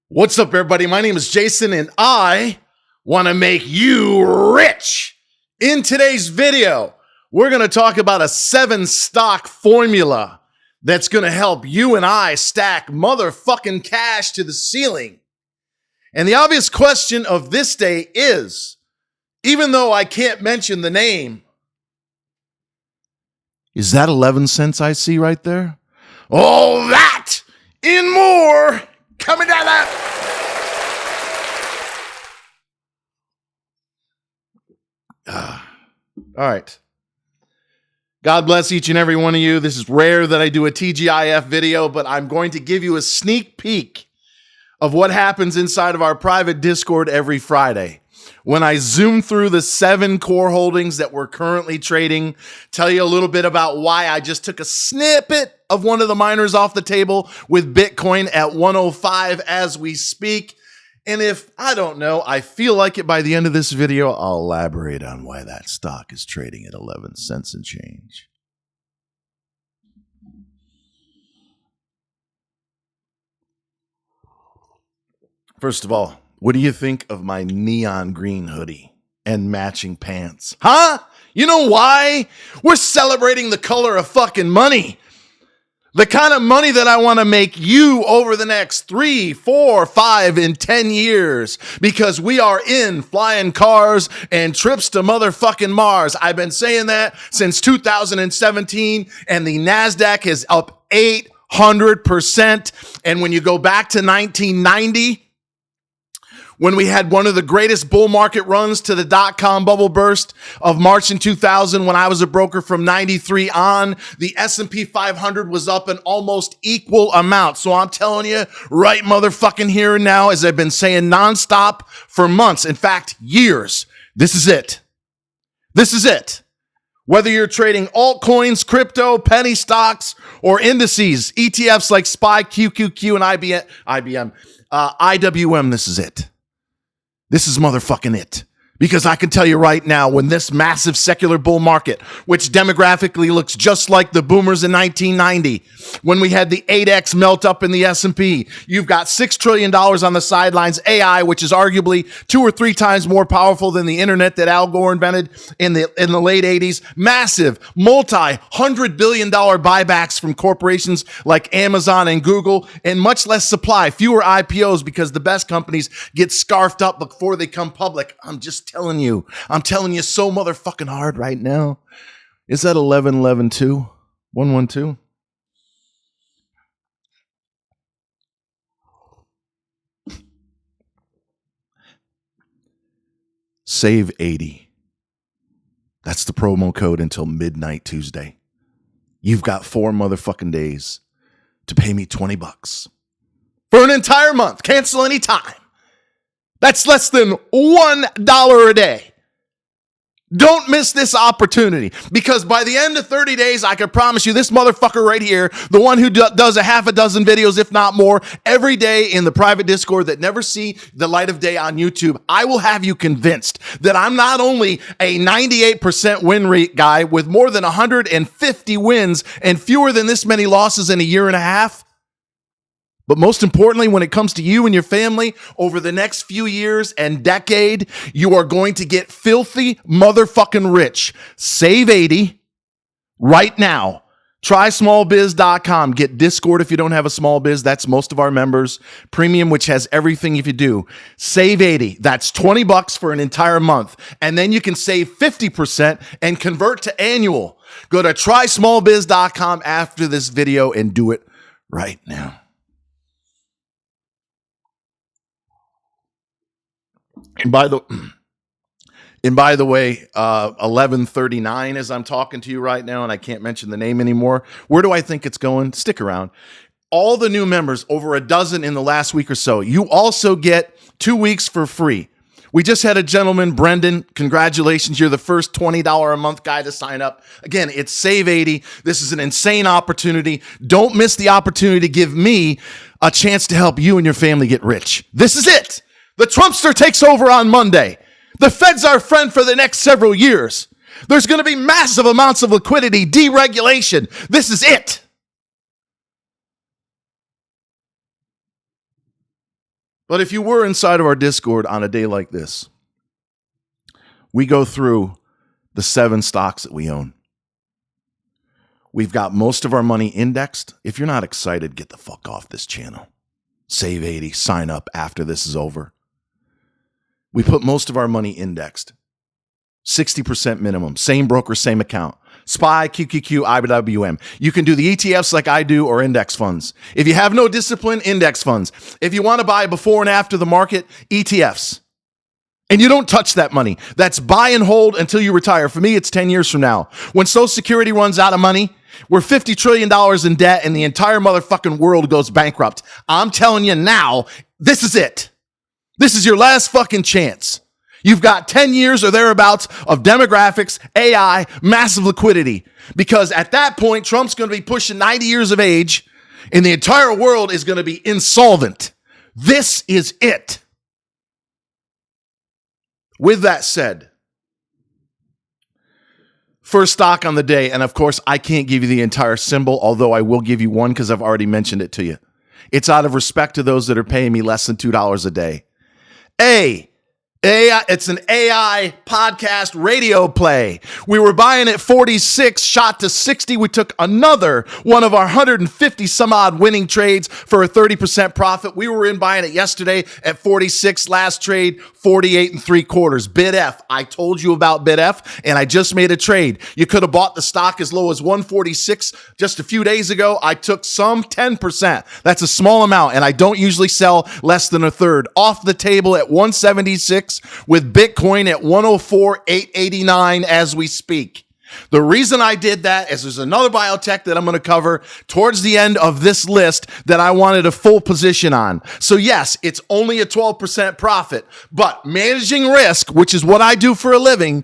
What's up, everybody? My name is Jason, and I want to make you rich. In today's video, we're going to talk about a 7-stock formula that's going to help you and I stack motherfucking cash to the ceiling. And the obvious question of this day is, even though I can't mention the name, is that 11 cents I see right there? All that and more coming down that. All right. God bless each and every one of you. This is rare that I do a TGIF video, but I'm going to give you a sneak peek of what happens inside of our private Discord every Friday. When I zoom through the 7 core holdings that we're currently trading, tell you a little bit about why I just took a snippet of one of the miners off the table with Bitcoin at 105 as we speak. And if, I don't know, I feel like it by the end of this video, I'll elaborate on why that stock is trading at 11 cents and change. First of all, what do you think of my neon green hoodie and matching pants? Huh? You know why? We're celebrating the color of fucking money. The kind of money that I want to make you over the next 3, 4, 5, and 10 years, because we are in flying cars and trips to motherfucking Mars. I've been saying that since 2017, and the NASDAQ is up 800%. And when you go back to 1990, when we had one of the greatest bull market runs to the dot-com bubble burst of March in 2000, when I was a broker from 93 on, the S&P 500 was up an almost equal amount. So I'm telling you right motherfucking here and now, as I've been saying nonstop for months, in fact, years, this is it. This is it. Whether you're trading altcoins, crypto, penny stocks, or indices, ETFs like SPY, QQQ, and IWM, this is it. This is motherfucking it. Because I can tell you right now, when this massive secular bull market, which demographically looks just like the boomers in 1990, when we had the 8X melt up in the S&P, you've got $6 trillion on the sidelines, AI, which is arguably 2 or 3 times more powerful than the internet that Al Gore invented in the late 80s, massive, multi-$100 billion buybacks from corporations like Amazon and Google, and much less supply, fewer IPOs because the best companies get scarfed up before they come public. I'm telling you so motherfucking hard right now. Is that 11-11-2? 112? Save 80. That's the promo code until midnight Tuesday. You've got 4 motherfucking days to pay me $20 for an entire month. Cancel any time. That's less than $1 a day. Don't miss this opportunity, because by the end of 30 days, I can promise you this motherfucker right here, the one who does a half a dozen videos, if not more, every day in the private Discord that never see the light of day on YouTube, I will have you convinced that I'm not only a 98% win rate guy with more than 150 wins and fewer than this many losses in a year and a half, but most importantly, when it comes to you and your family, over the next few years and decade, you are going to get filthy motherfucking rich. Save 80 right now. Try smallbiz.com. Get Discord if you don't have a small biz. That's most of our members. Premium, which has everything if you do. Save 80. That's $20 for an entire month. And then you can save 50% and convert to annual. Go to trysmallbiz.com after this video and do it right now. And by the way, 1139 as I'm talking to you right now, and I can't mention the name anymore. Where do I think it's going? Stick around. All the new members, over a dozen in the last week or so, you also get 2 weeks for free. We just had a gentleman, Brendan. Congratulations. You're the first $20 a month guy to sign up. Again, it's Save 80. This is an insane opportunity. Don't miss the opportunity to give me a chance to help you and your family get rich. This is it. The Trumpster takes over on Monday. The Fed's our friend for the next several years. There's going to be massive amounts of liquidity, deregulation. This is it. But if you were inside of our Discord on a day like this, we go through the 7 stocks that we own. We've got most of our money indexed. If you're not excited, get the fuck off this channel. Save 80, sign up after this is over. We put most of our money indexed. 60% minimum, same broker, same account. SPY, QQQ, IWM. You can do the ETFs like I do or index funds. If you have no discipline, index funds. If you want to buy before and after the market, ETFs. And you don't touch that money. That's buy and hold until you retire. For me, it's 10 years from now. When Social Security runs out of money, we're $50 trillion in debt and the entire motherfucking world goes bankrupt. I'm telling you now, this is it. This is your last fucking chance. You've got 10 years or thereabouts of demographics, AI, massive liquidity. Because at that point, Trump's going to be pushing 90 years of age and the entire world is going to be insolvent. This is it. With that said, first stock on the day, and of course, I can't give you the entire symbol, although I will give you one because I've already mentioned it to you. It's out of respect to those that are paying me less than $2 a day. It's an AI podcast radio play. We were buying at 46, shot to 60. We took another one of our 150 some odd winning trades for a 30% profit. We were in buying it yesterday at 46. Last trade, 48 3/4. Bid F. I told you about Bid F, and I just made a trade. You could have bought the stock as low as 146 just a few days ago. I took some 10%. That's a small amount, and I don't usually sell less than a third. Off the table at 176 with Bitcoin at 104,889 as we speak. The reason I did that is there's another biotech that I'm going to cover towards the end of this list that I wanted a full position on. So yes, it's only a 12% profit, but managing risk, which is what I do for a living,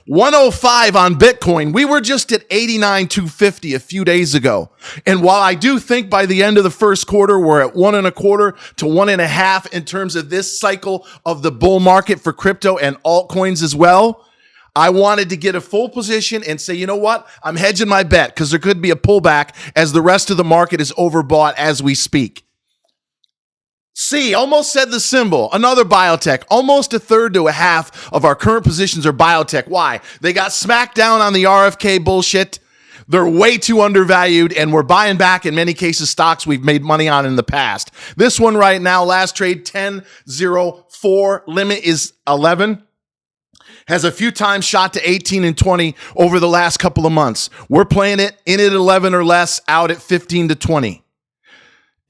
105 on Bitcoin. We were just at 89,250 a few days ago. And while I do think by the end of the first quarter, we're at 1.25 to 1.5 in terms of this cycle of the bull market for crypto and altcoins as well, I wanted to get a full position and say, you know what? I'm hedging my bet because there could be a pullback as the rest of the market is overbought as we speak. C, almost said the symbol, another biotech, almost a third to a half of our current positions are biotech. Why? They got smacked down on the RFK bullshit. They're way too undervalued, and we're buying back, in many cases, stocks we've made money on in the past. This one right now, last trade, 10.04, limit is 11. Has a few times shot to 18 and 20 over the last couple of months. We're playing it in at 11 or less, out at 15 to 20.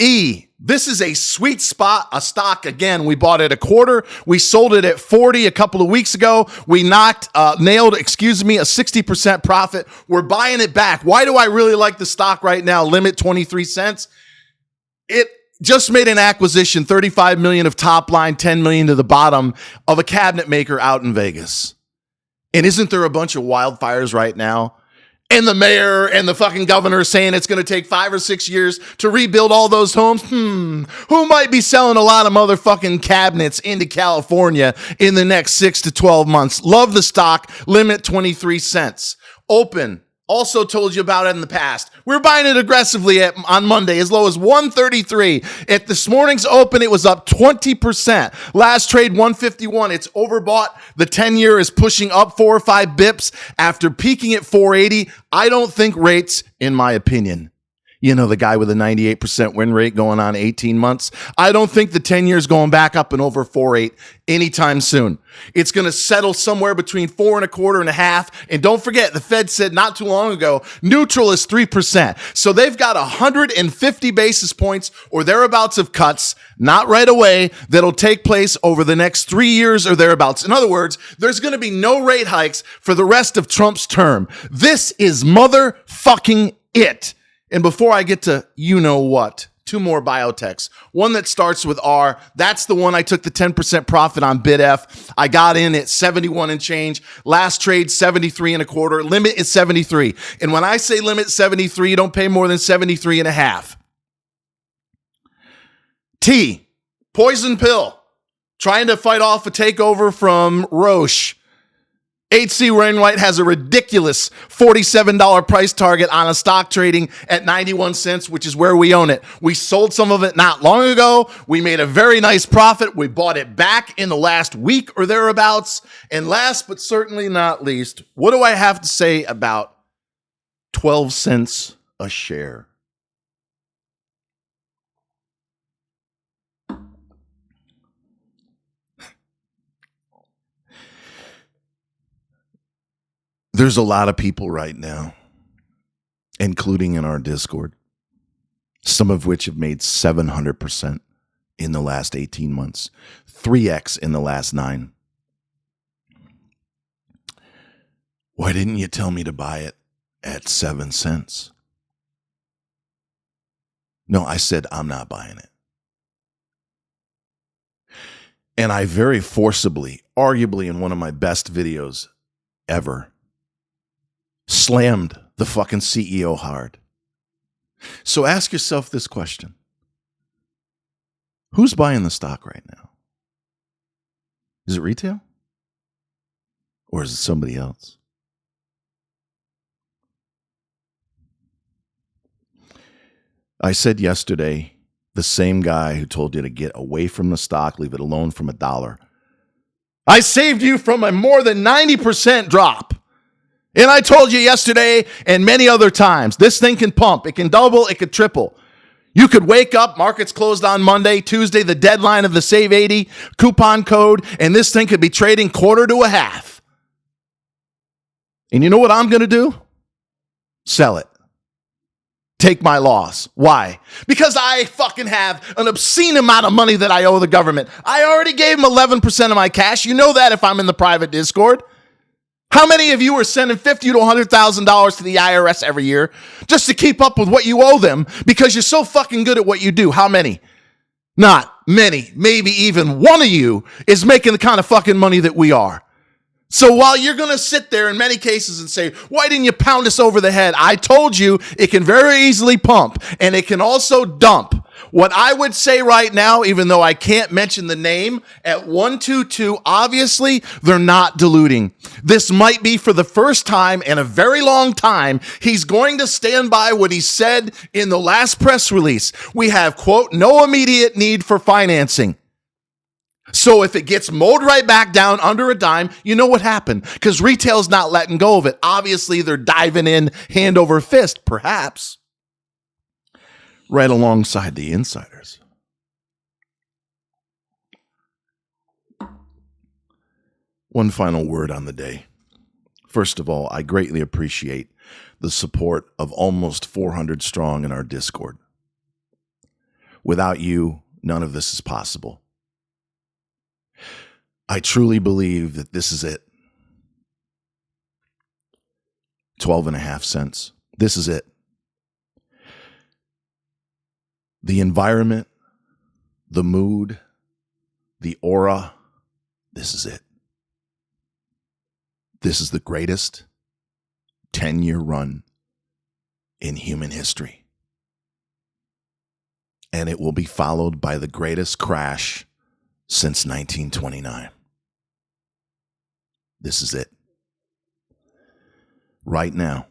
E, this is a sweet spot, a stock. Again, we bought it a quarter. We sold it at 40 a couple of weeks ago. We nailed a 60% profit. We're buying it back. Why do I really like the stock right now? Limit 23 cents. It just made an acquisition, 35 million of top line, 10 million to the bottom of a cabinet maker out in Vegas. And isn't there a bunch of wildfires right now? And the mayor and the fucking governor saying it's going to take 5 or 6 years to rebuild all those homes. Who might be selling a lot of motherfucking cabinets into California in the next 6 to 12 months? Love the stock, limit 23 cents. Open. Also told you about it in the past. We're buying it aggressively on Monday as low as 133. At this morning's open, it was up 20%. Last trade, 151. It's overbought. The 10-year is pushing up 4 or 5 bips after peaking at 480. I don't think rates, in my opinion, you know, the guy with a 98% win rate going on 18 months. I don't think the 10 years going back up and over 4.8 anytime soon. It's going to settle somewhere between 4.25 and a half. And don't forget, the Fed said not too long ago, neutral is 3%. So they've got 150 basis points or thereabouts of cuts, not right away, that'll take place over the next 3 years or thereabouts. In other words, there's going to be no rate hikes for the rest of Trump's term. This is motherfucking it. And before I get to you know what, 2 more biotechs. One that starts with R. That's the one I took the 10% profit on Bid F. I got in at 71 and change. Last trade, 73 and a quarter. Limit is 73. And when I say limit 73, you don't pay more than 73 and a half. T, poison pill. Trying to fight off a takeover from Roche. H.C. Wainwright has a ridiculous $47 price target on a stock trading at 91 cents, which is where we own it. We sold some of it not long ago. We made a very nice profit. We bought it back in the last week or thereabouts. And last but certainly not least, what do I have to say about 12 cents a share? There's a lot of people right now, including in our Discord, some of which have made 700% in the last 18 months, 3x in the last 9. Why didn't you tell me to buy it at 7 cents? No, I said I'm not buying it. And I very forcibly, arguably in one of my best videos ever, slammed the fucking CEO hard. So ask yourself this question. Who's buying the stock right now? Is it retail? Or is it somebody else? I said yesterday, the same guy who told you to get away from the stock, leave it alone from $1. I saved you from a more than 90% drop. And I told you yesterday and many other times, this thing can pump. It can double. It could triple. You could wake up, markets closed on Monday, Tuesday, the deadline of the Save 80 coupon code, and this thing could be trading quarter to a half. And you know what I'm going to do? Sell it. Take my loss. Why? Because I fucking have an obscene amount of money that I owe the government. I already gave them 11% of my cash. You know that if I'm in the private Discord. How many of you are sending $50,000 to $100,000 to the IRS every year just to keep up with what you owe them because you're so fucking good at what you do? How many? Not many. Maybe even one of you is making the kind of fucking money that we are. So while you're going to sit there in many cases and say, why didn't you pound us over the head? I told you it can very easily pump and it can also dump. What I would say right now, even though I can't mention the name, at 122, obviously, they're not diluting. This might be for the first time in a very long time. He's going to stand by what he said in the last press release. We have, quote, no immediate need for financing. So if it gets mowed right back down under a dime, you know what happened? Because retail's not letting go of it. Obviously, they're diving in hand over fist, perhaps. Right alongside the insiders. One final word on the day. First of all, I greatly appreciate the support of almost 400 strong in our Discord. Without you, none of this is possible. I truly believe that this is it. 12.5 cents. This is it. The environment, the mood, the aura, this is it. This is the greatest 10-year run in human history. And it will be followed by the greatest crash since 1929. This is it. Right now,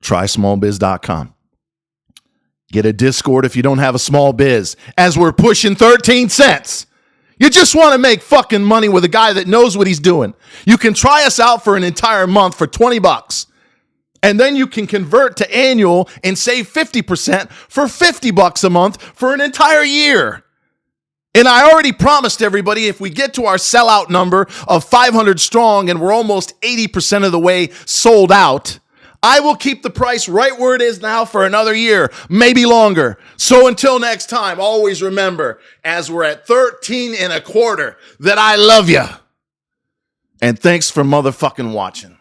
trysmallbiz.com. Get a Discord if you don't have a small biz, as we're pushing 13 cents. You just want to make fucking money with a guy that knows what he's doing. You can try us out for an entire month for $20. And then you can convert to annual and save 50% for $50 a month for an entire year. And I already promised everybody if we get to our sellout number of 500 strong and we're almost 80% of the way sold out, I will keep the price right where it is now for another year, maybe longer. So until next time, always remember, as we're at 13.25, that I love you. And thanks for motherfucking watching.